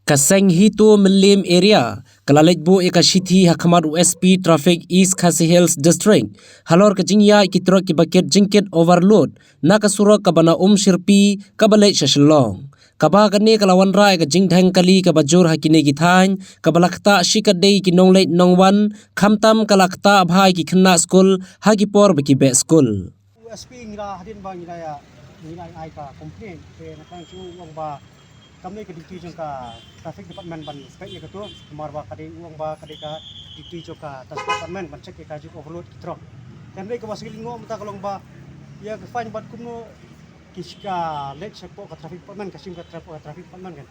Kaseng hito melim area kalalek bo eka shithi hakmat USP traffic East Khasi Hills District halor kajingya ikitrok ki bucket jingket overload nakasuro kabana shirpi kabale shashlong kaba kane kalawan ra eka jingdhang kali kabajur hakine githang kabalakta shikadei ki nonglei nongwan khamtam kalakta bhai ki khna school hagipor baki be school USP ngira hadin bang ngira ya ngira ai ka complain ke nakang chu wang ba kami ke duty jangka traffic department ban spek ya ketu kemar ba kade uang ba kade ka duty joka traffic department ban cek ka juk overload kitro kan ke wasil ngo mata kalong ba ya ke fine bat kumno kiska let sepo ka traffic department kasim ka traffic department kan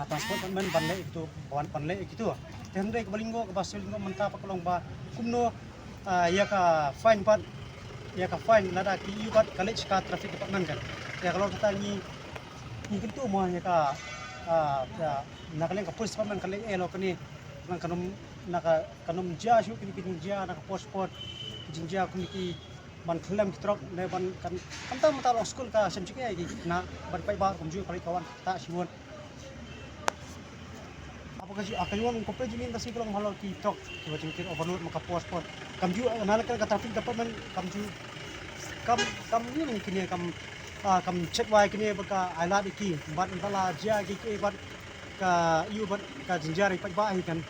transport department ban le itu bawan ban le gitu kan ke balingo ke wasil ngo mata kalong ba kumno ya ka fine bat ya ka fine nada ki yu bat college ka traffic department kan ya kalau kita ni itu mau ya ka nakaleng ka police department kaleng elo kani nang kanom ja shu kini ja nak passport jinja kuni ban khlem trok ne ban kan tam mata lo school ka semjike ai na ban pai ba kumju kali kawan ta siwon apa kasi akayuan ko pe jinin kasi kalong halo ki trok ki wajin overload maka passport kamju nalak ka traffic department kamju kam ni kini kam cek wai kini baka alat iki bat entala dia iki bat ka yu bat ka jinjari pai ba kan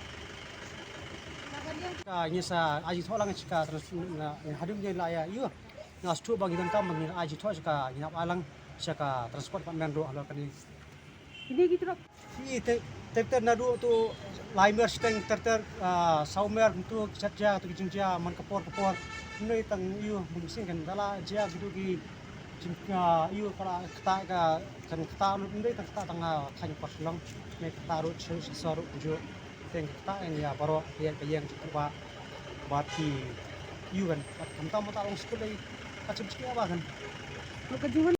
ka nyesa aji tholang chika terus na hadim je la ya yu na stu bagi dan kam ni aji thos ka nyap alang saka transport department ro alo kani ini gitu rok i te nadu tu laimer steng ter saumer tu chatja tu jinja man kapor nei tang yu bungsing kan dala dia gitu ki jingka yu kala kata ka kan kata lu ndai ta kata tanga khany paslong ne kata ru saru jo teng kata en ya baro ya kayang ba bati yu kan kam ta mata long skul dai kacim apa kan lu